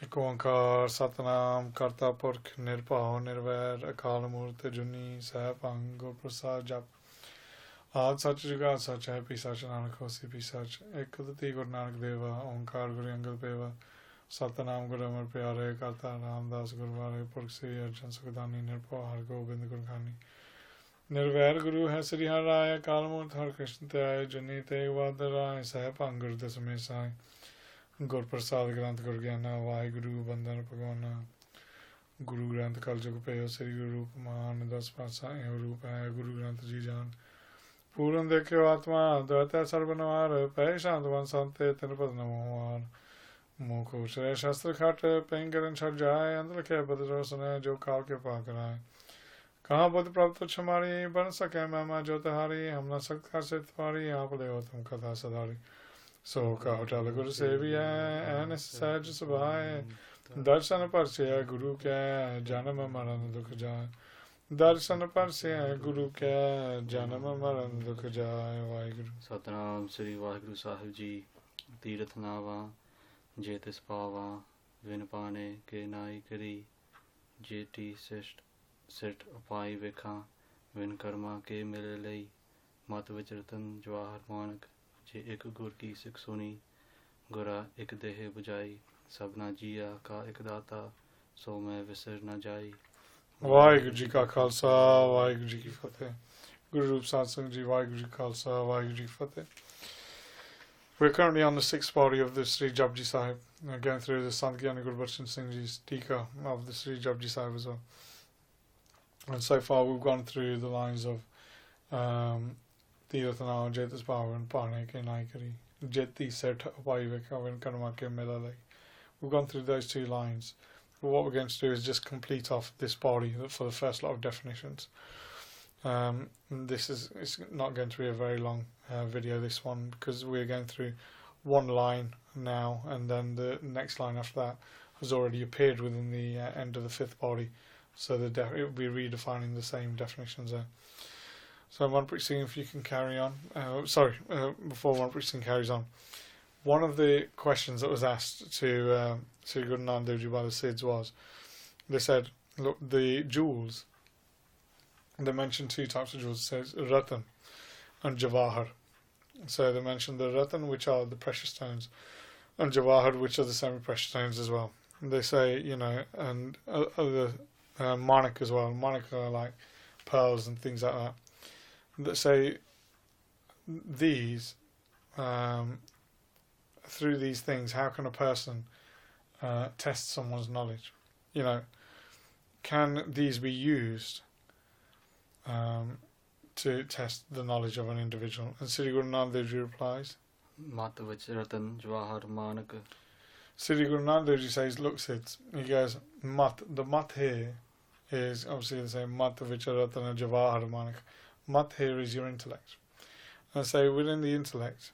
ਇੱਕ ਓੰਕਾਰ ਸਤਨਾਮ ਕਰਤਾ ਪੁਰਖ ਨਿਰਭਉ ਨਿਰਵੈਰ ਅਕਾਲ ਮੂਰਤ ਜੁਨੀ ਸਹਿਭੰਗ ਗੁਰ ਪ੍ਰਸਾਦ ਜਪ ਆਦ ਸੱਚ ਜੁਗਾ ਸੱਚ ਹੈ ਪੀ ਸੱਚ ਨਾਨਕ ਹੋਸੀ ਪੀ ਸੱਚ ਇੱਕ ਦਤੀ ਗੁਰੂ ਨਾਨਕ ਦੇਵਾ ਓੰਕਾਰ ਗੁਰੂ ਅੰਗਦ ਪੇਵਾ ਸਤਨਾਮ ਗੁਰੂ ਅਮਰ ਪਿਆਰੇ ਕਰਤਾ ਰਾਮਦਾਸ ਗੁਰਵਾਰੇ ਪੁਰਖ ਸ੍ਰੀ ਅਰਜਨ ਸੁਖਦਾਨੀ ਨਿਰਭਉ ਹਰ ਗੋਬਿੰਦ ਗੁਰੂ ਖਾਨੀ ਨਿਰਵੈਰ ਗੁਰੂ ਹੈ ਸ੍ਰੀ ਹਰਿ ਰਾਇ ਅਕਾਲ ਮੂਰਤ ਹਰਿ ਕ੍ਰਿਸ਼ਨ ਤੇ ਆਏ ਜੁਨੀ ਤੇਗ ਬਹਾਦਰ ਰਾਏ ਸਹਿਭੰਗ ਗੁਰ ਦਸਮੇ ਸਾਏ ਗੁਰ ਪ੍ਰਸਾਦ ਗ੍ਰੰਥ ਗੁਰ ਗਿਆਨਾ ਵਾਹਿਗੁਰੂ ਬੰਦਨ ਭਗਵਾਨਾ ਗੁਰੂ ਗ੍ਰੰਥ ਕਲ ਜੁਗ ਪਇਓ ਸ੍ਰੀ ਗੁਰੂ ਰੂਪ ਮਹਾਨ ਦਸ ਪਾਤਸ਼ਾਹ ਇਹੋ ਰੂਪ ਹੈ ਗੁਰੂ ਗ੍ਰੰਥ ਜੀ ਜਾਨ ਪੂਰਨ ਦੇਖਿਓ ਆਤਮਾ ਦਵਤੈ ਸਰਬਨਵਾਰ ਪੈ ਸ਼ਾਂਤ ਵਨ ਸੰਤੇ ਤਿਨ ਪਦ ਨਮੋਵਾਰ ਮੁਖ ਉਚਰੇ ਸ਼ਸਤਰ ਖਟ ਪੈਂਗਰਨ ਛੜ ਜਾਏ ਅੰਦਰ ਕੇ ਬਦਰੋ ਸੁਨੇ ਜੋ ਕਾਲ के पा कराए कहाँ बुद्ध प्राप्त तुच्छ हमारी बन सके महिमा जो तहारी हम न सख्त कर से तुम्हारी आप ले हो तुम कथा सदारी सो कहो टल गुरु सेवी है एन सहज सुभाए दर्शन पर से है गुरु के जन्म मरण दुख जाए दर्शन पर से है गुरु के जन्म मरण दुख जाए वाहिगुरु सतनाम श्री वाहिगुरु साहिब जी तीरथ नावा जे तिस पावा विन पाने के नाई करी जेटी सिट उपाय वेखा विन कर्मा के मिले लई मत विच रतन जवाहर मानक जे एक गुर की सिख सुनी गुरा एक देह बुझाई सबना जिया का एक दाता सो मैं विसर न जाई वाहिगुरु जी का खालसा वाहिगुरु जी की फतेह गुरु रूप साध संगत जी वाहिगुरु जी खालसा वाहिगुरु जी की फतेह We're currently on the sixth body of the Sri Japji Sahib. We're going through the Sant Gyani Gurbachan Singh Ji's Tika of the Sri Japji Sahib as well. And so far we've gone through the lines of Tirathana, Jetas Power and Pane Ke Naikari, Jeti Set Vaiveka and Karma Ke Melale. We've gone through those two lines. But what we're going to do is just complete off this body for the first lot of definitions. It's not going to be a very long video, this one, because we're going through one line now, and then the next line after that has already appeared within the end of the fifth body, so it will be redefining the same definitions there. So Kamalpreet Singh, if you can carry on. Before Kamalpreet Singh carries on, one of the questions that was asked to Sri Guru Nanak Dev Ji by the Siddhs was, they said, look, the jewels, they mentioned two types of jewels. It says Ratan and Jawahar. So they mentioned the Ratan, which are the precious stones, and Jawahar, which are the semi-precious stones as well. They say, and other Manik as well. Manik are like pearls and things like that. That say these, through these things, how can a person test someone's knowledge? Can these be used to test the knowledge of an individual? And Sri Guru Nanak Dev Ji replies, Mat vich ratan jawahar manak. Sri Guru Nanak Dev Ji says, look Siddhs, he goes, mat, the mat here is, obviously they say, mat vich ratan jawahar manak. Mat here is your intellect. And so within the intellect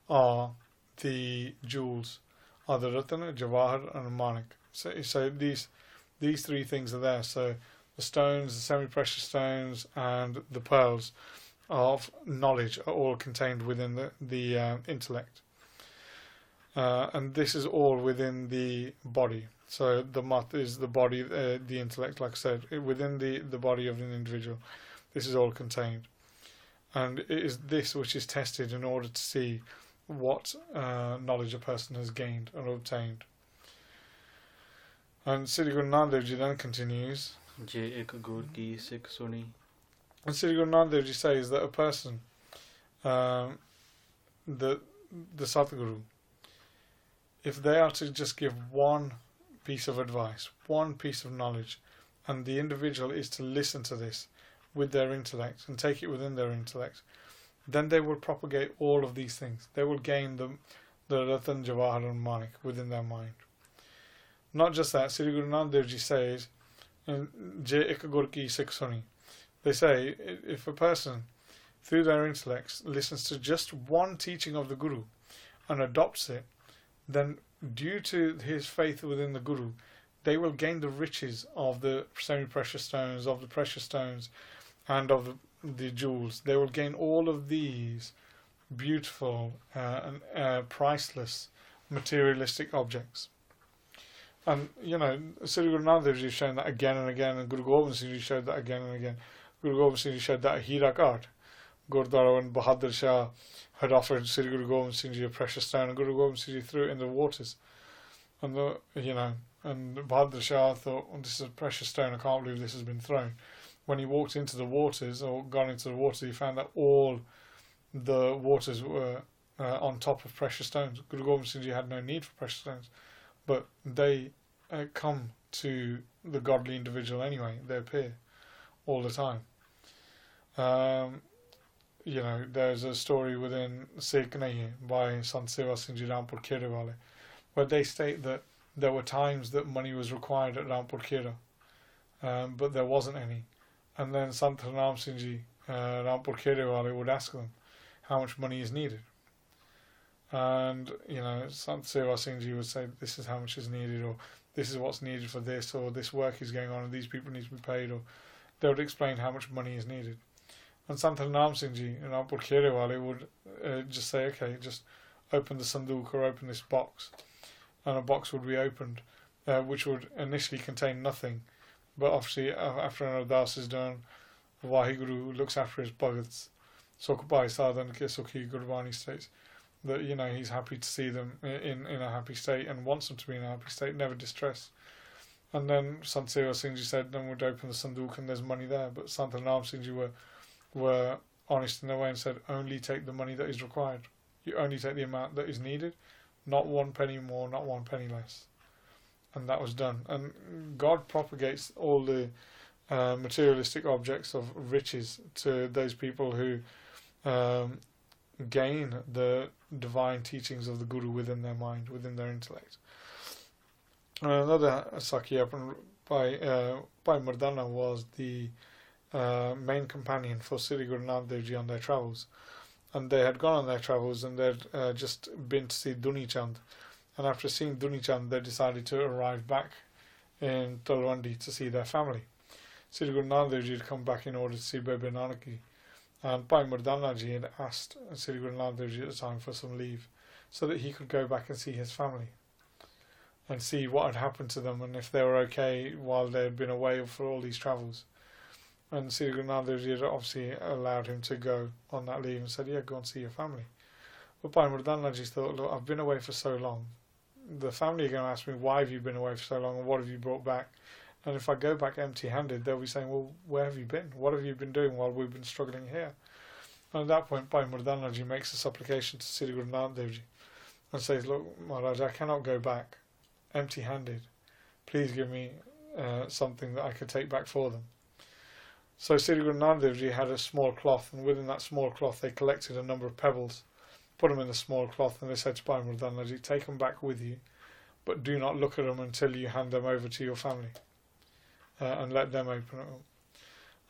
are the jewels, are the ratana, jawahar and manak. So these three things are there. So the stones, the semi-precious stones, and the pearls of knowledge are all contained within the intellect. And this is all within the body. So the mat is the body, the intellect, like I said, within the body of an individual. This is all contained. And it is this which is tested in order to see what knowledge a person has gained or obtained. And Sri Guru Nanak Dev Ji then continues, जे एक गुर की सिख सुनी. And Sri Guru Nanak Dev Ji says that a person, the Satguru, if they are to just give one piece of advice, one piece of knowledge, and the individual is to listen to this with their intellect and take it within their intellect, then they will propagate all of these things. They will gain the Ratan, Jawahar and Manik within their mind. Not just that, Sri Guru Nanak Dev Ji says, they say, if a person, through their intellects, listens to just one teaching of the Guru and adopts it, then due to his faith within the Guru, they will gain the riches of the semi-precious stones, of the precious stones, and of the jewels. They will gain all of these beautiful and priceless materialistic objects. And, Sri Guru Nanak Dev Ji has shown that again and again, and Guru Gobind Singh Ji showed that again and again. Guru Gobind Singh Ji showed that at Hira Ghat, Gurdwara, when Bahadur Shah had offered Sri Guru Gobind Singh Ji a precious stone, and Guru Gobind Singh Ji threw it in the waters. And, and Bahadur Shah thought, this is a precious stone, I can't believe this has been thrown. When he walked into the waters, or gone into the waters, he found that all the waters were on top of precious stones. Guru Gobind Singh Ji had no need for precious stones, but they come to the godly individual anyway. They appear all the time. There's a story within Sikh Nahi by Sant Seva Singh Ji Rampur Khera Wale, where they state that there were times that money was required at Rampur Khera, but there wasn't any. And then Sant Harnam Singh Ji Rampur Khera Wale would ask them how much money is needed. And, Sant Seva Singh Ji would say, this is how much is needed, or this is what's needed for this, or this work is going on and these people need to be paid, or they would explain how much money is needed. And Sant Harnam Singh Ji in Rampur Khera Wale would just say, okay, just open the sanduk, or open this box. And a box would be opened, which would initially contain nothing. But obviously, after an ardas is done, Vaheguru looks after his bhagats. Sukh-bhai sadhan ke sukhi, Gurbani states that, he's happy to see them in a happy state and wants them to be in a happy state, never distressed. And then Sant Seva Singh Ji said, then we'd open the sanduk and there's money there. But Sant Harnam Singh Ji were honest in their way and said, only take the money that is required. You only take the amount that is needed, not 1 penny more, not 1 penny less. And that was done. And God propagates all the materialistic objects of riches to those people who gain the divine teachings of the Guru within their mind, within their intellect. Another Sakya by Mardana was the main companion for Sri Guru Nanak Dev Ji on their travels. And they had gone on their travels and they'd just been to see Duni Chand. And after seeing Duni Chand, they decided to arrive back in Talwandi to see their family. Sri Guru Nanak Dev Ji had come back in order to see Bebe Nanaki. And Bhai Mardana Ji had asked Sri Guru Nanak Dev Ji at the time for some leave so that he could go back and see his family and see what had happened to them and if they were okay while they had been away for all these travels. And Sri Guru Nanak Dev Ji had obviously allowed him to go on that leave and said, yeah, go and see your family. But Bhai Mardana Ji thought, look, I've been away for so long. The family are going to ask me, why have you been away for so long and what have you brought back? And if I go back empty-handed, they'll be saying, well, where have you been? What have you been doing while we've been struggling here? And at that point, Bhai Mardana Ji makes a supplication to Sri Guru Nanak Dev Ji and says, look, Maharaj, I cannot go back empty-handed. Please give me something that I could take back for them. So Sri Guru Nanak Dev Ji had a small cloth, and within that small cloth they collected a number of pebbles, put them in the small cloth, and they said to Bhai Mardana Ji, take them back with you, but do not look at them until you hand them over to your family, and let them open it up.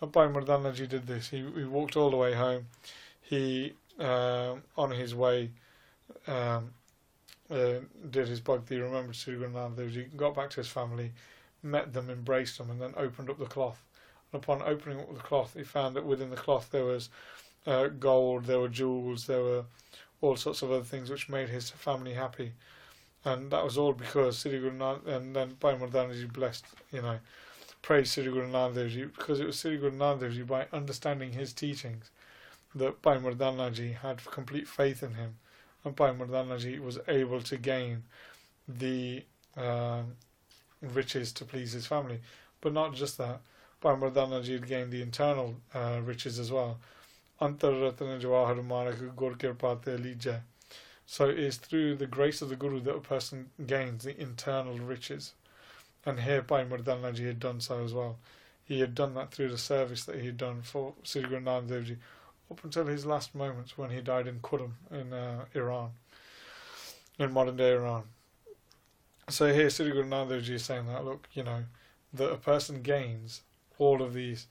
And Bhai Mardana Ji did this. He walked all the way home. He, on his way, did his bhakti, remembered Sri Guru Nanak Dev Ji, got back to his family, met them, embraced them, and then opened up the cloth. And upon opening up the cloth, he found that within the cloth there was gold, there were jewels, there were all sorts of other things which made his family happy. And that was all because Sri Guru Nanak, and then Bhai Mardana Ji blessed, praised Sri Guru Nanak Dev Ji, because it was Sri Guru Nanak Dev Ji, by understanding his teachings, that Bhai Mardana Ji had complete faith in him, and Bhai Mardana Ji was able to gain the riches to please his family. But not just that, Bhai Mardana Ji had gained the internal riches as well. Antar Ratna Jawahar Manak Gur Kirpate Lija. So it is through the grace of the Guru that a person gains the internal riches. And here Bhai Mardana Ji had done so as well. He had done that through the service that he had done for Sri Guru Nanak Dev Ji up until his last moments when he died in Khurram in Iran, in modern day Iran. So here Sri Guru Nanak Dev Ji is saying that, look, that a person gains all of these,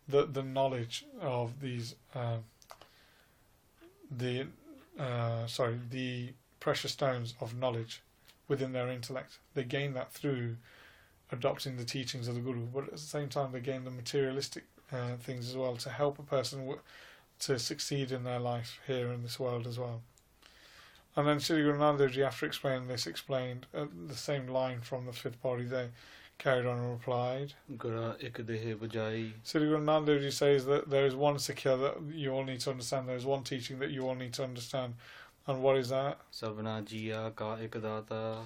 the knowledge of these, the precious stones of knowledge within their intellect. They gain that through adopting the teachings of the Guru, but at the same time they gain the materialistic things as well to help a person to succeed in their life here in this world as well. And then Sri Guru Nanak Dev Ji, after explaining this, explained the same line from the 5th Pauri. They carried on and replied. Gura ik dehe bujai. Sri Guru Nanak Dev Ji says that there is one Sikhya that you all need to understand. There is one teaching that you all need to understand. And what is that? Sabna jiya ka ik data.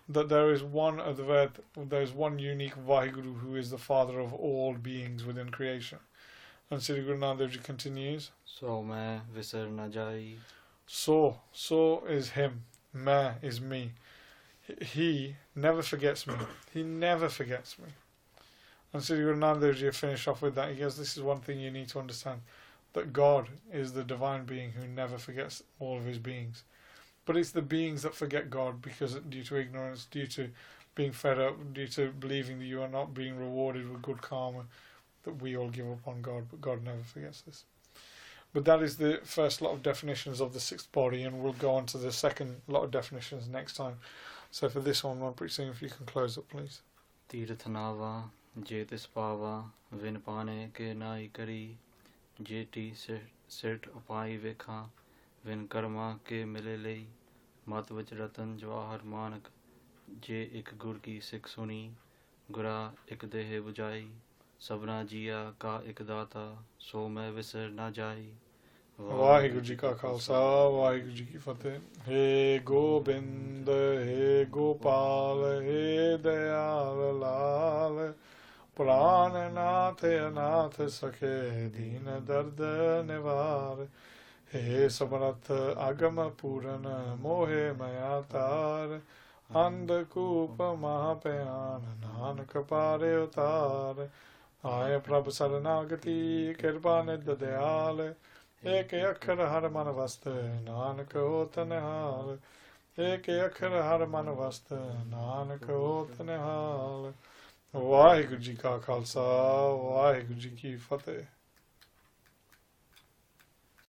That there is one Advait, there is one unique Vaheguru who is the father of all beings within creation. And Sri Guru Nanak Dev Ji continues. So main visar na jai. So is him. Ma is me. He never forgets me. He never forgets me. And Sri Guru Nanak Dev Ji finished off with that. He goes, this is one thing you need to understand. That God is the divine being who never forgets all of his beings. But it's the beings that forget God because due to ignorance, due to being fed up, due to believing that you are not being rewarded with good karma, that we all give up on God, but God never forgets this. But that is the first lot of definitions of the 6th body, and we'll go on to the second lot of definitions next time. So for this one, Kamalpreet Singh, if you can close up, please. Tirthanava, jetis pava, vin pane ke nai kari, jeti sit upai vekha, vin karma ke mile lei, mat vich ratan jawahar manak, je ik gur ki sikh suni, gura ik dehe bujai, sabna jiya ka ik data, so main visar na jai. Waheguru ji ਕਾ ਖਾਲਸਾ ਵਾਹਿਗੁਰੂ ਜੀ ਕੀ ਫਤਿਹ ਹੇ ਗੋਬਿੰਦ ਹੇ ਗੋਪਾਲ ਹੇ ਦਇਆਲ ਲਾਲ ਪ੍ਰਾਨਨਾਥ ਅਨਾਥ ਸਖੇ ਦੀਨ ਦਰਦ ਨਿਵਾਰ ਹੇ ਸਮਰਥ ਅਗਮ ਪੂਰਨ ਮੋਹਿ ਮਇਆ ਤਾਰ ਅੰਧਕੂਪ ਮਹਾਪਿਆਨ ਨਾਨਕ ਪਾਰੇ ਉਤਾਰ ਆਏ ਪ੍ਰਭ ਸਰਨਾਗਤੀ ਕਿਰਪਾ ਨਿਧ ਦਿਆਲ एक अखर हर मन वस्त नानक होत निहाल एक अखर हर मन वस्त नानक होत निहाल वाहिगुरू जी का खालसा वाहिगुरू जी की फतेह।